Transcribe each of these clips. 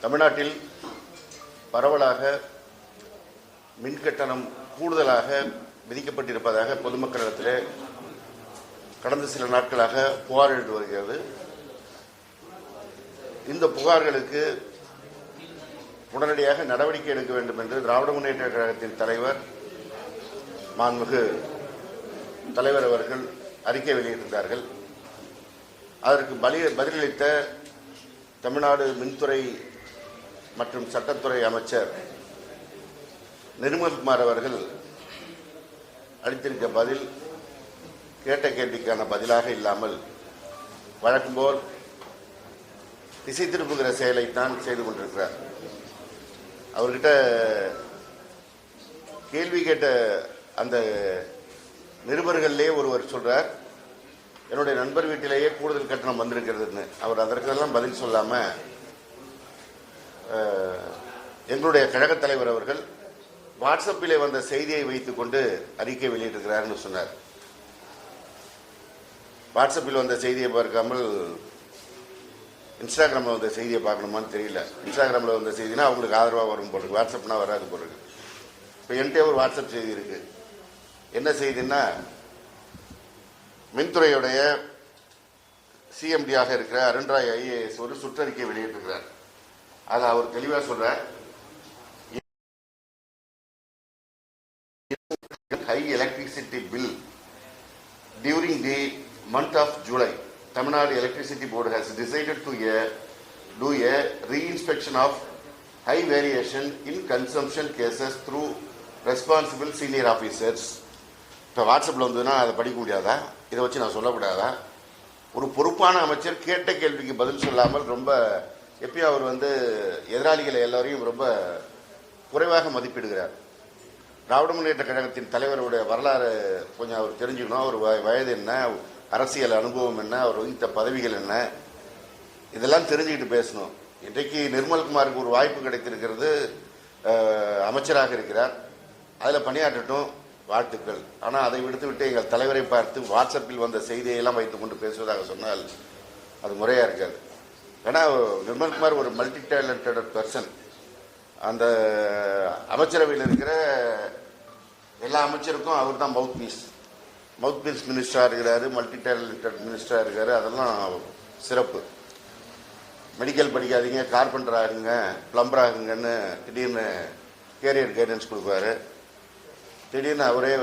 தமிழ்நாட்டில் பரவலாக மின்கட்டணம் கூடுதலாக விதிக்கப்பட்டிருப்பதாக பொதுமக்களிடத்திலே கடந்த சில நாட்களாக புகார் எழுந்து வருகிறது. இந்த புகார்களுக்கு உடனடியாக நடவடிக்கை எடுக்க வேண்டும் என்று திராவிட முன்னேற்ற கழகத்தின் தலைவர் மாண்புமிகு தலைவர் அவர்கள் அறிக்கை வெளியிட்டிருந்தார்கள். அதற்கு பதிலளித்த தமிழ்நாடு மின்துறை மற்றும் சட்டத்துறை அமைச்சர் நிர்மல்குமார் அவர்கள் அளித்திருக்க பதில் கேட்ட கேள்விக்கான பதிலாக இல்லாமல் வழக்கம்போல் திசை திருப்புகிற செயலைத்தான் செய்து கொண்டிருக்கிறார். அவர்கிட்ட கேள்வி கேட்ட அந்த நிருபர்களே ஒருவர் சொல்றார், என்னுடைய நண்பர் வீட்டிலேயே கூடுதல் கட்டணம் வந்திருக்கிறதுன்னு. அவர் அதற்கெல்லாம் பதில் சொல்லாம எங்களுடைய கழக தலைவர் அவர்கள் வாட்ஸ்அப்பிலே வந்த செய்தியை வைத்துக் கொண்டு அறிக்கை வெளியிட்டிருக்கிறார்னு சொன்னார். வாட்ஸ்அப்பில் வந்த செய்தியை பார்க்காமல் இன்ஸ்டாகிராமில் வந்த செய்தியை பார்க்கணுமான்னு தெரியல. இன்ஸ்டாகிராமில் வந்த செய்தினா அவங்களுக்கு ஆதரவாக வரும் போடுறது, வாட்ஸ்அப்னா வராது போடுறது. இப்போ என்கிட்ட ஒரு வாட்ஸ்அப் செய்தி இருக்கு. என்ன செய்தின்னா, மின்துறையுடைய சிஎம்டியாக இருக்கிற அருண்ராய் ஐஏஎஸ் ஒரு சுற்றறிக்கை வெளியிட்டிருக்கிறார். அதை அவர் தெளிவாக சொல்றார். High electricity bill during the month of July, Tamil Nadu Electricity Board has decided to do a re-inspection of high variation in consumption cases through responsible senior officers. இப்போ வாட்ஸ்அப்பில் வந்ததுன்னா அதை படிக்க முடியாதா? இதை வச்சு நான் சொல்லக்கூடாதா? ஒரு பொறுப்பான அமைச்சர் கேட்ட கேள்விக்கு பதில் சொல்லாமல் ரொம்ப எப்பயும் அவர் எதிராளிகளை எல்லாரையும் ரொம்ப குறைவாக மதிப்பிடுகிறார். திராவிட முன்னேற்ற கழகத்தின் தலைவருடைய வரலாறு கொஞ்சம் அவர் தெரிஞ்சுக்கணும். அவர் வயது என்ன, அரசியல் அனுபவம் என்ன, அவர் வகித்த பதவிகள் என்ன, இதெல்லாம் தெரிஞ்சுக்கிட்டு பேசணும். இன்றைக்கு நிர்மல்குமாருக்கு ஒரு வாய்ப்பு கிடைத்திருக்கிறது, அமைச்சராக இருக்கிறார், அதில் பணியாற்றட்டும், வாழ்த்துக்கள். ஆனால் அதை விடுத்துவிட்டு எங்கள் தலைவரை பார்த்து வாட்ஸ்அப்பில் வந்த செய்தியெல்லாம் வைத்துக் கொண்டு பேசுவதாக சொன்னால் அது முறையாக இருக்காது. ஏன்னா நிர்மல்குமார் ஒரு மல்டி டேலண்டட் பர்சன். அந்த அமைச்சரவையில் இருக்கிற எல்லா அமைச்சருக்கும் அவர் தான் மவுத் பீஸ் மினிஸ்டராக இருக்கிறாரு, மல்டி டேலண்டட் மினிஸ்டராக இருக்காரு. அதெல்லாம் சிறப்பு. மெடிக்கல் படிக்காதீங்க, கார்பெண்டர் ஆகுங்க, பிளம்பர் ஆகுங்கன்னு திடீர்னு கேரியர் கைடன்ஸ் கொடுப்பாரு. திடீர்னு அவரே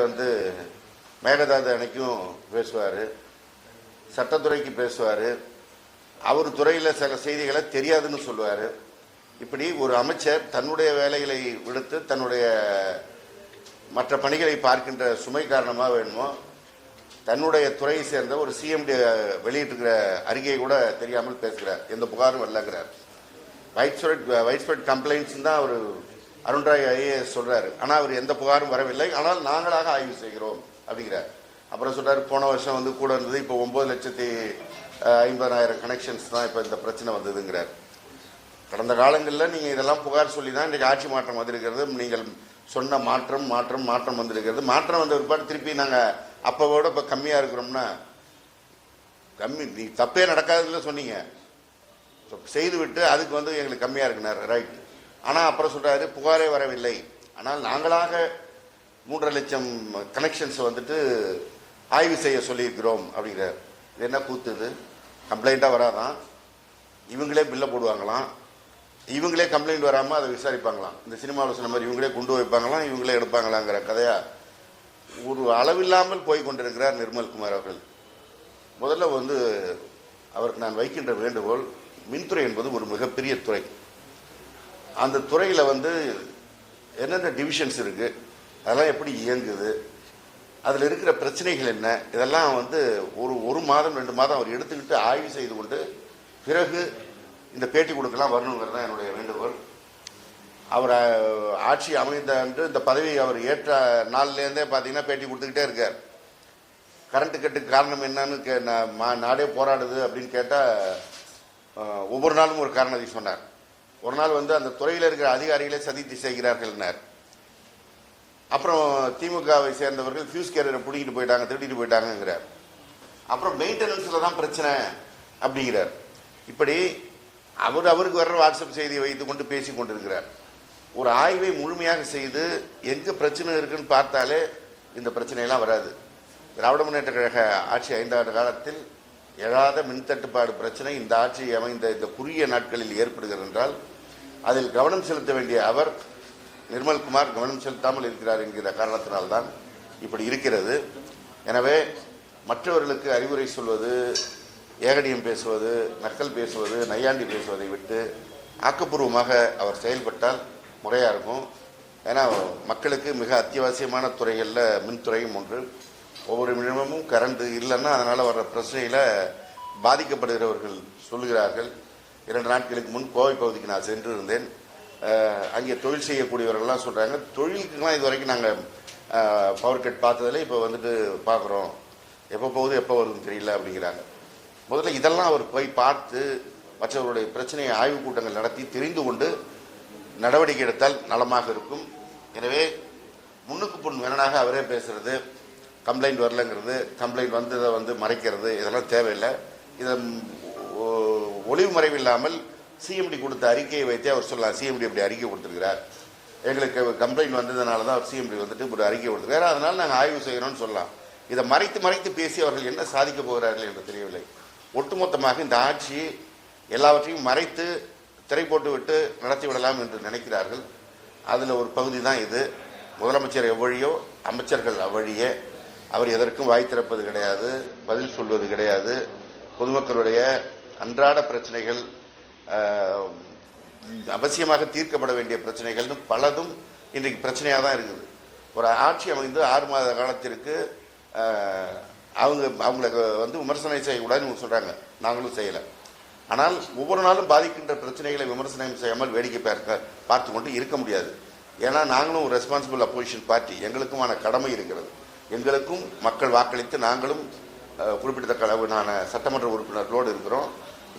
மேகதாது அணைக்கும் பேசுவார், சட்டத்துறைக்கு பேசுவார், அவர் துறையில் சில செய்திகளை தெரியாதுன்னு சொல்லுவார். இப்படி ஒரு அமைச்சர் தன்னுடைய வேலைகளை விடுத்து தன்னுடைய மற்ற பணிகளை பார்க்கின்ற சுமை காரணமாக வேணுமோ தன்னுடைய துறையை சேர்ந்த ஒரு சிஎம்டி வெளியிட்டிருக்கிற அறிக்கையை கூட தெரியாமல் பேசுகிறார். எந்த புகாரும் வரலங்கிறார். வைட்ஸ்பிரெட் கம்ப்ளைண்ட்ஸ் தான் அவர் அருண்ராய் ஐஏஎஸ் சொல்றாரு. ஆனால் அவர் எந்த புகாரும் வரவில்லை, ஆனால் நாங்களாக ஆய்வு செய்கிறோம் அப்படிங்கிறார். அப்புறம் சொல்றாரு, போன வருஷம் கூட இருந்தது, இப்போ 9,50,000 கனெக்ஷன்ஸ் தான் இப்போ இந்த பிரச்சனை வந்ததுங்கிறார். கடந்த காலங்களில் நீங்கள் இதெல்லாம் புகார் சொல்லி தான் இன்றைக்கு ஆட்சி மாற்றம் வந்திருக்கிறது. நீங்கள் சொன்ன மாற்றம் வந்திருக்கிறது. மாற்றம் வந்த பிற்பாடு திருப்பி நாங்கள் அப்போவோட இப்போ கம்மியாக இருக்கிறோம்னா நீ தப்பே நடக்காதுன்னு சொன்னீங்க, செய்துவிட்டு அதுக்கு எங்களுக்கு கம்மியாக இருக்குனார், ரைட். ஆனால் அப்புறம் சொல்கிறாரு, புகாரே வரவில்லை, ஆனால் நாங்களாக 3.5 லட்சம் கனெக்ஷன்ஸ் ஆய்வு செய்ய சொல்லியிருக்கிறோம் அப்படிங்கிறார். இது என்ன கூத்துது? கம்ப்ளைண்ட்டாக வராதான், இவங்களே பில்லை போடுவாங்களாம், இவங்களே கம்ப்ளைண்ட் வராமல் அதை விசாரிப்பாங்களாம். இந்த சினிமாவில் சொன்ன மாதிரி இவங்களே கொண்டு வைப்பாங்களாம், இவங்களே எடுப்பாங்களாங்கிற கதையா ஒரு அளவில்லாமல் போய் கொண்டிருக்கிறார் நிர்மல்குமார் அவர்கள். முதல்ல அவருக்கு நான் வைக்கின்ற வேண்டுகோள், மின்துறை என்பது ஒரு மிகப்பெரிய துறை. அந்த துறையில் என்னென்ன டிவிஷன்ஸ் இருக்கு, அதெல்லாம் எப்படி இயங்குது, அதில் இருக்கிற பிரச்சனைகள் என்ன, இதெல்லாம் ஒரு மாதம் 2 மாதம் அவர் எடுத்துக்கிட்டு ஆய்வு செய்து கொண்டு பிறகு இந்த பேட்டி கொடுக்கலாம் வரணுங்கிறது தான் என்னுடைய வேண்டுகோள். அவர் ஆட்சி அமைந்த அன்று இந்த பதவி அவர் ஏற்ற நாள்லேருந்தே பார்த்தீங்கன்னா பேட்டி கொடுத்துக்கிட்டே இருக்கார். கரண்ட் கட்டுக்கு காரணம் என்னன்னு நாடே போராடுது அப்படின்னு கேட்டால் ஒவ்வொரு நாளும் ஒரு காரணத்தை சொன்னார். ஒரு நாள் அந்த துறையில் இருக்கிற அதிகாரிகளே சதித்து செய்கிறார்கள்னார். அப்புறம் திமுகவை சேர்ந்தவர்கள் ஃபியூஸ் கேரியரை பிடிக்கிட்டு போயிட்டாங்க, திருடிட்டு போயிட்டாங்கிறார். அப்புறம் மெயின்டெனன்ஸில் தான் பிரச்சனை அப்படிங்கிறார். இப்படி அவருக்கு வர்ற வாட்ஸ்அப் செய்தியை வைத்துக் கொண்டு பேசி கொண்டிருக்கிறார். ஒரு ஆய்வை முழுமையாக செய்து எங்க பிரச்சனை இருக்குன்னு பார்த்தாலே இந்த பிரச்சனையெல்லாம் வராது. திராவிட முன்னேற்ற கழக ஆட்சி 5 ஆண்டு காலத்தில் எழாத மின்தட்டுப்பாடு பிரச்சனை இந்த ஆட்சி அமைந்த இந்த குறுகிய நாட்களில் ஏற்படுகிறது என்றால் அதில் கவனம் செலுத்த வேண்டிய அவர் நிர்மல்குமார் கவனம் செலுத்தாமல் இருக்கிறார் என்கிற காரணத்தினால்தான் இப்படி இருக்கிறது. எனவே மற்றவர்களுக்கு அறிவுரை சொல்வது, ஏகடியம் பேசுவது, நக்கல் பேசுவது, நையாண்டி பேசுவதை விட்டு ஆக்கப்பூர்வமாக அவர் செயல்பட்டால் முறையாக இருக்கும். ஏன்னா மக்களுக்கு மிக அத்தியாவசியமான துறைகளில் மின்துறையும் ஒன்று. ஒவ்வொரு நிமிடமும் கரண்ட் இல்லைன்னா அதனால் வர்ற பிரச்சனையில் பாதிக்கப்படுகிறவர்கள் சொல்லுகிறார்கள். 2 நாட்களுக்கு முன் கோவை பகுதிக்கு நான் சென்று இருந்தேன். அங்கே தொழில் செய்யக்கூடியவர்கள்லாம் சொல்கிறாங்க, தொழிலுக்குலாம் இது வரைக்கும் நாங்கள் பவர் கட் பார்த்ததில்லை, இப்போ வந்துட்டு பார்க்குறோம், எப்போ போகுது எப்போ வருதுன்னு தெரியல அப்படிங்கிறாங்க. முதல்ல இதெல்லாம் அவர் போய் பார்த்து மற்றவருடைய பிரச்சனையை ஆய்வுக் கூட்டங்கள் நடத்தி தெரிந்து கொண்டு நடவடிக்கை எடுத்தால் நலமாக இருக்கும். எனவே முன்னுக்கு முன் வேணாக அவரே பேசுறது, கம்ப்ளைண்ட் வரலங்கிறது, கம்ப்ளைண்ட் வந்ததை மறைக்கிறது, இதெல்லாம் தேவையில்லை. இதை ஒளிவு மறைவு இல்லாமல் சிஎம்டி கொடுத்த அறிக்கையை வைத்தே அவர் சொல்லலாம். சிஎம்டி அப்படி அறிக்கை கொடுத்துருக்கிறார், எங்களுக்கு கம்ப்ளைண்ட் வந்ததுனால தான் அவர் சிஎம்டி வந்துட்டு ஒரு அறிக்கை கொடுத்துருக்காரு, அதனால் நாங்கள் ஆய்வு செய்யணும்னு சொல்லலாம். இதை மறைத்து பேசி அவர்கள் என்ன சாதிக்க போகிறார்கள் என்று தெரியவில்லை. ஒட்டுமொத்தமாக இந்த ஆட்சி எல்லாவற்றையும் மறைத்து திரை போட்டு விட்டு நடத்தி விடலாம் என்று நினைக்கிறார்கள். அதில் ஒரு பகுதி தான் இது. முதலமைச்சர் எவ்வழியோ அமைச்சர்கள் அவ்வழியே. அவர் எதற்கும் வாய் திறப்பது கிடையாது, பதில் சொல்வது கிடையாது. பொதுமக்களுடைய அன்றாட பிரச்சனைகள், அவசியமாக தீர்க்கப்பட வேண்டிய பிரச்சனைகள்னு பலதும் இன்றைக்கு பிரச்சனையாக தான் இருக்குது. ஒரு ஆட்சி அமைந்து 6 மாத காலத்திற்கு அவங்களுக்கு விமர்சனம் செய்யக்கூடாதுன்னு சொல்கிறாங்க, நாங்களும் செய்யலை. ஆனால் ஒவ்வொரு நாளும் பாதிக்கின்ற பிரச்சனைகளை விமர்சனம் செய்யாமல் வேடிக்கை பார்த்து கொண்டு இருக்க முடியாது. ஏன்னா நாங்களும் ஒரு ரெஸ்பான்சிபிள் அப்போசிஷன் பார்ட்டி, எங்களுக்குமான கடமை இருக்கிறது. எங்களுக்கும் மக்கள் வாக்களித்து நாங்களும் குறிப்பிடத்தக்க அளவிலான சட்டமன்ற உறுப்பினர்களோடு இருக்கிறோம்.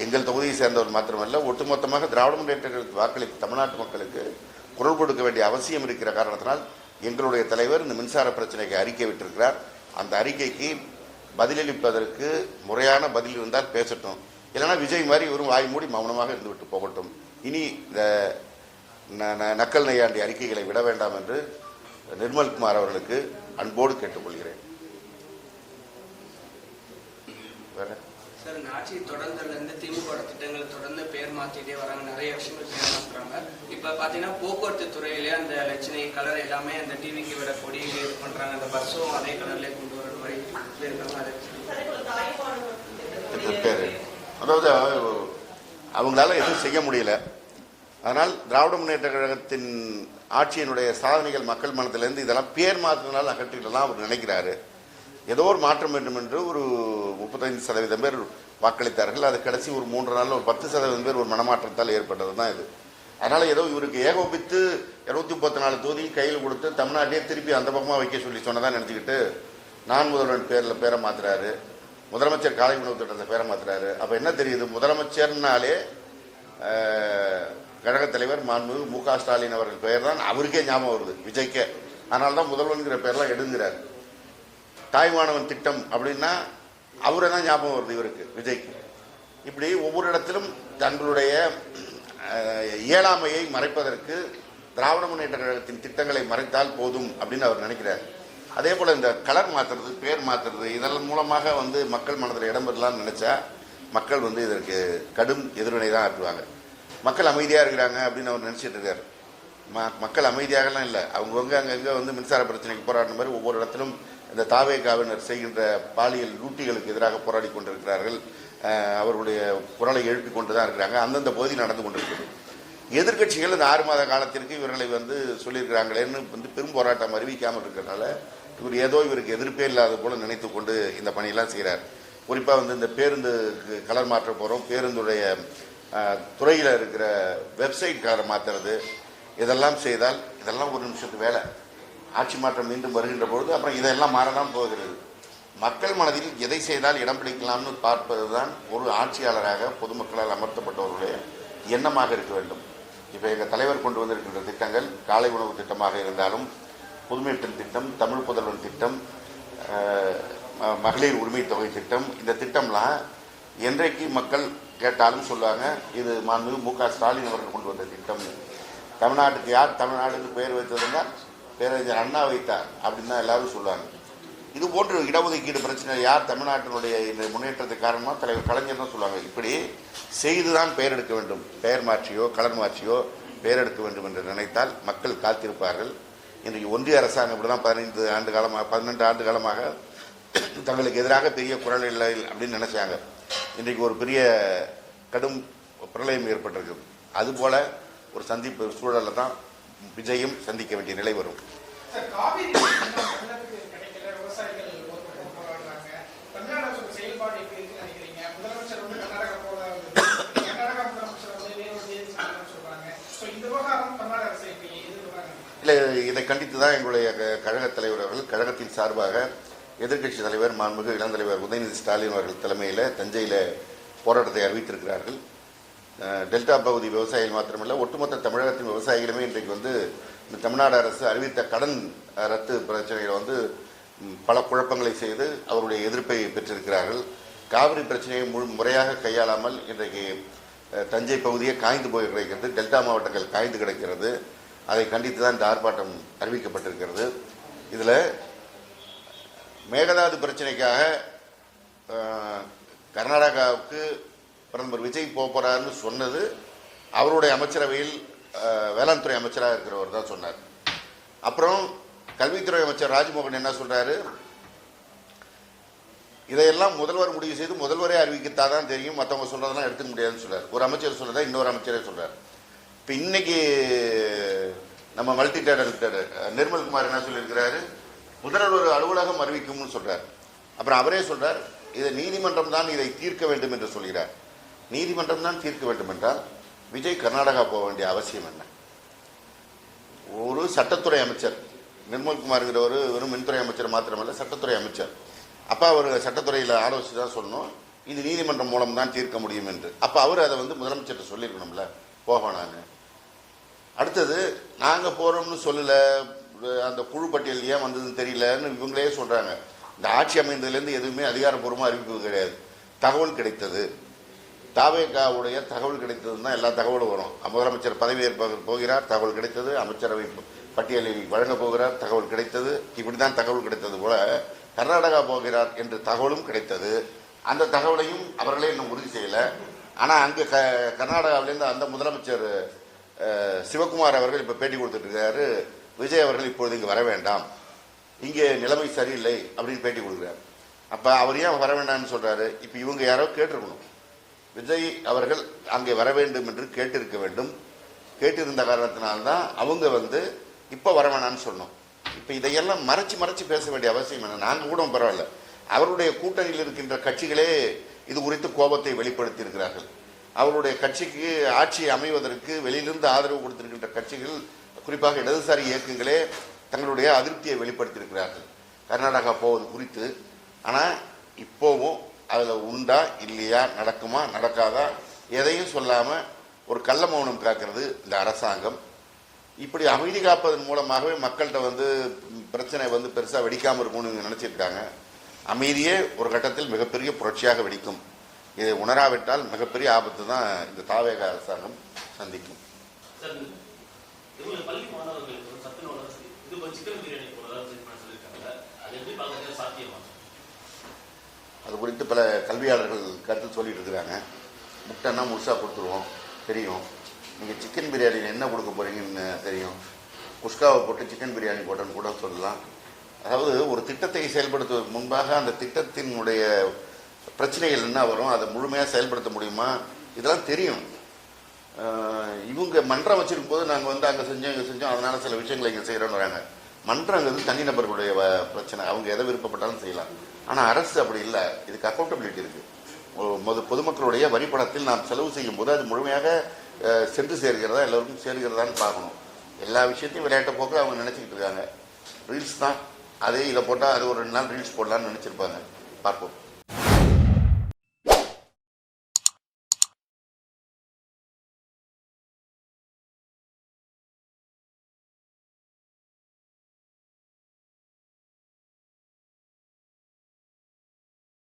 எங்கள் தொகுதியை சேர்ந்தவர் மாத்திரமல்ல, ஒட்டுமொத்தமாக திராவிட முன்னேற்ற வாக்களித்து தமிழ்நாட்டு மக்களுக்கு குரல் கொடுக்க வேண்டிய அவசியம் இருக்கிற காரணத்தினால் எங்களுடைய தலைவர் இந்த மின்சார பிரச்சனைக்கு அறிக்கை விட்டிருக்கிறார். அந்த அறிக்கைக்கு பதிலளிப்பதற்கு முறையான பதில் இருந்தால் பேசட்டும், இல்லைன்னா விஜய் மாதிரி இவரும் வாய் மூடி மௌனமாக இருந்துவிட்டு போகட்டும். இனி இந்த நக்கல் நையாண்டி அறிக்கைகளை விட வேண்டாம் என்று நிர்மல்குமார் அவர்களுக்கு அன்போடு கேட்டுக்கொள்கிறேன். சார், ஆட்சி தொடர்ந்ததுலேருந்து திமுக திட்டங்களை தொடர்ந்து பேர் மாற்றிட்டே வராங்க, நிறைய விஷயங்கள் பேர் மாற்றுறாங்க. இப்போ பார்த்தீங்கன்னா போக்குவரத்து துறையிலே அந்த லட்சணை கலர் எல்லாமே அந்த டிவிக்கு விட கொடி இது பண்ணுறாங்க, அந்த பஸ்ஸும் அதே கலர்லேயே கொண்டு வர மாதிரி இருக்காங்க. பேர் அதாவது அவங்களால எதுவும் செய்ய முடியல. அதனால் திராவிட முன்னேற்ற கழகத்தின் ஆட்சியினுடைய சாதனைகள் மக்கள் மனத்திலிருந்து இதெல்லாம் பேர் மாற்றினால் அகற்றிடலாம் அவர் நினைக்கிறாரு. ஏதோ ஒரு மாற்றம் வேண்டும் என்று ஒரு 35% பேர் வாக்களித்தார்கள். அது கடைசி ஒரு 3 நாளில் ஒரு 10% பேர் ஒரு மனமாற்றத்தால் ஏற்பட்டது தான் இது. அதனால் ஏதோ இவருக்கு ஏகோபித்து 234 தொகுதி கையில் கொடுத்து தமிழ்நாட்டையே திருப்பி அந்த பக்கமாக வைக்க சொல்லி சொன்னதான் நினச்சிக்கிட்டு நான் முதல்வன் பேரை மாற்றுறாரு, முதலமைச்சர் காலை உணவு திட்டத்தை பேரை மாற்றுறாரு. அப்போ என்ன தெரியுது, முதலமைச்சர்னாலே கழகத் தலைவர் மாண்புமிகு மு.க. ஸ்டாலின் அவர்கள் பெயர் தான் அவருக்கே ஞாபகம் வருது, விஜய்க்கே. அதனால தான் முதல்வன்கிற பேர்லாம் எடுங்கிறார். தாய்மானவன் திட்டம் அப்படின்னா அவரை தான் ஞாபகம் வருது இவருக்கு, விஜய்க்கு. இப்படி ஒவ்வொரு இடத்திலும் தங்களுடைய இயலாமையை மறைப்பதற்கு திராவிட முன்னேற்ற கழகத்தின் திட்டங்களை மறைத்தால் போதும் அப்படின்னு அவர் நினைக்கிறார். அதே போல் இந்த கலர் மாற்றுறது, பேர் மாற்றுறது, இதெல்லாம் மூலமாக மக்கள் மனதில் இடம் பெறலாம்னு நினச்சா மக்கள் இதற்கு கடும் எதிர்வினை தான் ஆற்றுவாங்க. மக்கள் அமைதியாக இருக்கிறாங்க அப்படின்னு அவர் நினச்சிட்டு இருக்கார். மக்கள் அமைதியாகலாம் இல்லை, அவங்கவுங்க அங்கங்கே மின்சார பிரச்சனைக்கு போராடின மாதிரி ஒவ்வொரு இடத்திலும் இந்த தாவேகாவினர் செய்கின்ற பாலியல் லூட்டிகளுக்கு எதிராக போராடி கொண்டிருக்கிறார்கள். அவர்களுடைய குரலை எழுப்பி கொண்டு தான் இருக்கிறாங்க. அந்தந்த பகுதி நடந்து கொண்டிருக்கிறது. எதிர்கட்சிகள் இந்த 6 மாத காலத்திற்கு இவர்களை சொல்லியிருக்கிறாங்களேன்னு பெரும் போராட்டம் அறிவிக்காமல் இருக்கிறதுனால இவர் ஏதோ இவருக்கு எதிர்ப்பே இல்லாத போல நினைத்து கொண்டு இந்த பணியெல்லாம் செய்கிறார். குறிப்பாக இந்த பேருந்துக்கு கலர் மாற்ற போகிறோம், பேருந்துடைய துறையில் இருக்கிற வெப்சைட் கலரை மாற்றுறது, இதெல்லாம் செய்தால் இதெல்லாம் ஒரு நிமிஷத்து வேலை. ஆட்சி மாற்றம் மீண்டும் வருகின்ற பொழுது அப்புறம் இதெல்லாம் மாறலாம் போகிறது. மக்கள் மனதில் எதை செய்தால் இடம் பிடிக்கலாம்னு பார்ப்பது தான் ஒரு ஆட்சியாளராக பொதுமக்களால் அமர்த்தப்பட்டவர்களுடைய எண்ணமாக இருக்க வேண்டும். இப்போ எங்கள் தலைவர் கொண்டு வந்திருக்கின்ற திட்டங்கள் காலை உணவு திட்டமாக இருந்தாலும், புதுமைப்பெண் திட்டம், தமிழ் புதல்வன் திட்டம், மகளிர் உரிமை தொகை திட்டம், இந்த திட்டம்லாம் என்றைக்கு மக்கள் கேட்டாலும் சொல்லுவாங்க இது மாண்புமிகு மு.க. ஸ்டாலின் அவர்கள் கொண்டு வந்த திட்டம். தமிழ்நாட்டுக்கு யார் தமிழ்நாடுக்கு பெயர் வைத்ததுன்னா பேரறிஞர் அண்ணா வைத்தார் அப்படின்னு தான் எல்லாரும் சொல்லுவாங்க. இது போன்று இடஒதுக்கீடு பிரச்சனை யார் தமிழ்நாட்டினுடைய இந்த முன்னேற்றத்துக்கு காரணமாக தலைவர் கலைஞர் தான் சொல்லுவாங்க. இப்படி செய்து தான் பெயர் எடுக்க வேண்டும், பெயர் மாற்றியோ கலர் மாற்றியோ பெயர் எடுக்க வேண்டும் என்று நினைத்தால் மக்கள் காத்திருப்பார்கள். இன்றைக்கு ஒன்றிய அரசாங்கம் இப்படி தான் 12 ஆண்டு காலமாக தங்களுக்கு எதிராக பெரிய குரல் இல்லை அப்படின்னு நினைச்சாங்க. இன்றைக்கு ஒரு பெரிய கடும் பிரளயம் ஏற்பட்டிருக்குது. அதுபோல ஒரு சந்திப்பு சூழலில் தான் விஜயும் சந்திக்க வேண்டிய நிலை வரும். இல்லை, இதை கண்டித்து தான் எங்களுடைய கழகத் தலைவர் அவர்கள் கழகத்தின் சார்பாக எதிர்க்கட்சி தலைவர் மாண்புமிகு இளந்தலைவர் உதயநிதி ஸ்டாலின் அவர்கள் தலைமையில் தஞ்சையில் போராட்டத்தை அறிவித்திருக்கிறார்கள். டெல்டா பகுதி விவசாயிகள் மாத்திரமல்ல, ஒட்டுமொத்த தமிழகத்தின் விவசாயிகளுமே இன்றைக்கு இந்த தமிழ்நாடு அரசு அறிவித்த கடன் ரத்து பிரச்சனைகளை பல குழப்பங்களை செய்து அவருடைய எதிர்ப்பை பெற்றிருக்கிறார்கள். காவிரி பிரச்சனையை முறையாக கையாளாமல் இன்றைக்கு தஞ்சை பகுதியே காய்ந்து போய் கிடைக்கிறது, டெல்டா மாவட்டங்கள் காய்ந்து கிடக்கிறது. அதை கண்டித்து தான் இந்த ஆர்ப்பாட்டம் அறிவிக்கப்பட்டிருக்கிறது. இதில் மேகதாது பிரச்சனைக்காக கர்நாடகாவுக்கு பிரதமர் விஜய் போகிறாருன்னு சொன்னது அவருடைய அமைச்சரவையில் வேளாண் துறை அமைச்சராக இருக்கிறவர் தான் சொன்னார். அப்புறம் கல்வித்துறை அமைச்சர் ராஜ்மோகன் என்ன சொல்றாரு, இதையெல்லாம் முதல்வர் முடிவு செய்து முதல்வரே அறிவிக்கத்தான் தான் தெரியும், மற்றவங்க சொல்றதெல்லாம் எடுத்துக்க முடியாதுன்னு சொல்றாரு. ஒரு அமைச்சர் சொல்றதா இன்னொரு அமைச்சரே சொல்றாரு. இப்போ இன்னைக்கு நம்ம மல்டி டேலண்டட் நிர்மல்குமார் என்ன சொல்லியிருக்கிறாரு, முதல்வர் அலுவலகம் அறிவிக்கும்னு சொல்றார். அப்புறம் அவரே சொல்றார் இதை நீதிமன்றம் தான் இதை தீர்க்க வேண்டும் என்று சொல்கிறார். நீதிமன்றம் தான் தீர்க்க வேண்டும் என்றால் விஜய் கர்நாடகா போக வேண்டிய அவசியம் என்ன? ஒரு சட்டத்துறை அமைச்சர் நிர்மல்குமார்ங்கிறவர் வெறும் மின்துறை அமைச்சர் மாத்திரமல்ல, சட்டத்துறை அமைச்சர். அப்போ அவர் சட்டத்துறையில் ஆலோசித்து தான் சொல்லணும் இது நீதிமன்றம் மூலம் தான் தீர்க்க முடியும் என்று. அப்போ அவர் அதை முதலமைச்சர்கிட்ட சொல்லியிருக்கணும்ல, போவானாங்க. அடுத்தது நாங்கள் போகிறோம்னு சொல்லலை, அந்த குழு பட்டியல் ஏன் வந்ததுன்னு தெரியலன்னு இவங்களே சொல்கிறாங்க. இந்த ஆட்சி அமைந்ததுலேருந்து எதுவுமே அதிகாரப்பூர்வமாக அறிவிப்பு கிடையாது. தகவல் கிடைத்தது, தாவேகாவுடைய தகவல் கிடைத்ததுன்னு தான் எல்லா தகவலும் வரும். முதலமைச்சர் பதவியேற்ப போகிறார், தகவல் கிடைத்தது. அமைச்சரவை பட்டியலை வழங்கப் போகிறார், தகவல் கிடைத்தது. இப்படி தான் தகவல் கிடைத்தது போல கர்நாடகா போகிறார் என்ற தகவலும் கிடைத்தது. அந்த தகவலையும் அவர்களே இன்னும் உறுதி செய்யலை. ஆனால் அங்கே கர்நாடகாவிலேருந்து அந்த முதலமைச்சர் சிவகுமார் அவர்கள் இப்போ பேட்டி கொடுத்துட்டு இருக்காரு, விஜய் அவர்கள் இப்பொழுது இங்கே வர வேண்டாம், இங்கே நிலைமை சரியில்லை அப்படின்னு பேட்டி கொடுக்குறாரு. அப்போ அவர் ஏன் வர வேண்டாம்னு சொல்கிறாரு? இப்போ இவங்க யாரோ கேட்டிருக்கணும், விஜய் அவர்கள் அங்கே வர வேண்டும் என்று கேட்டிருக்க வேண்டும். கேட்டிருந்த காரணத்தினால்தான் அவங்க இப்போ வர வேணான்னு சொன்னோம். இப்போ இதையெல்லாம் மறைச்சு பேச வேண்டிய அவசியம் என்ன? நாங்கள் கூட பரவாயில்ல, அவருடைய கூட்டணியில் இருக்கின்ற கட்சிகளே இது குறித்து கோபத்தை வெளிப்படுத்தி இருக்கிறார்கள். அவருடைய கட்சிக்கு ஆட்சி அமைவதற்கு வெளியிலிருந்து ஆதரவு கொடுத்திருக்கின்ற கட்சிகள், குறிப்பாக இடதுசாரி இயக்கங்களே தங்களுடைய அதிருப்தியை வெளிப்படுத்தியிருக்கிறார்கள் கர்நாடகா போவது குறித்து. ஆனால் இப்போவும் அதில் உண்டா இல்லையா, நடக்குமா நடக்காதா, எதையும் சொல்லாமல் ஒரு கள்ள மௌனம் காக்கிறது இந்த அரசாங்கம். இப்படி அமைதி காப்பதன் மூலமாகவே மக்கள்கிட்ட பிரச்சனை பெருசாக வெடிக்காமல் இருக்கும்னு நினச்சிருக்காங்க. அமைதியே ஒரு கட்டத்தில் மிகப்பெரிய புரட்சியாக வெடிக்கும். இதை உணராவிட்டால் மிகப்பெரிய ஆபத்து தான் இந்த தாவேக அரசாங்கம் சந்திக்கும். அது குறித்து பல கல்வியாளர்கள் கருத்து சொல்லிட்டு இருக்கிறாங்க. முட்டைன்னா முழுசாக கொடுத்துருவோம் தெரியும், நீங்கள் சிக்கன் பிரியாணியில் என்ன கொடுக்க போகிறீங்கன்னு தெரியும், குஷ்காவை போட்டு சிக்கன் பிரியாணி போட்டோன்னு கூட சொல்லலாம். அதாவது ஒரு திட்டத்தை செயல்படுத்துவதற்கு முன்பாக அந்த திட்டத்தினுடைய பிரச்சனைகள் என்ன வரும், அதை முழுமையாக செயல்படுத்த முடியுமா, இதெல்லாம் தெரியும். இவங்க மன்றம் வச்சிருக்கும் போது நாங்கள் அங்கே செஞ்சோம் இங்கே செஞ்சோம், அதனால் சில விஷயங்களை இங்கே செய்கிறோன்னு வராங்க. மன்றங்கிறது தனிநபர்களுடைய பிரச்சனை, அவங்க எதை விருப்பப்பட்டாலும் செய்யலாம். ஆனால் அரசு அப்படி இல்லை, இதுக்கு அக்கௌண்டபிலிட்டி இருக்குது. பொதுமக்களுடைய வரிப்பணத்தில் நாம் செலவு செய்யும் போது அது முழுமையாக சென்று சேர்கிறதா எல்லோருக்கும் சேர்கிறதான்னு பார்க்கணும். எல்லா விஷயத்தையும் விளையாட்டு போக்கு அவங்க நினச்சிக்கிட்டு இருக்காங்க. ரீல்ஸ் தான், அதே இதை போட்டால் அது ஒரு 2 நாள் ரீல்ஸ் போடலான்னு நினச்சிருப்பாங்க. பார்ப்போம்.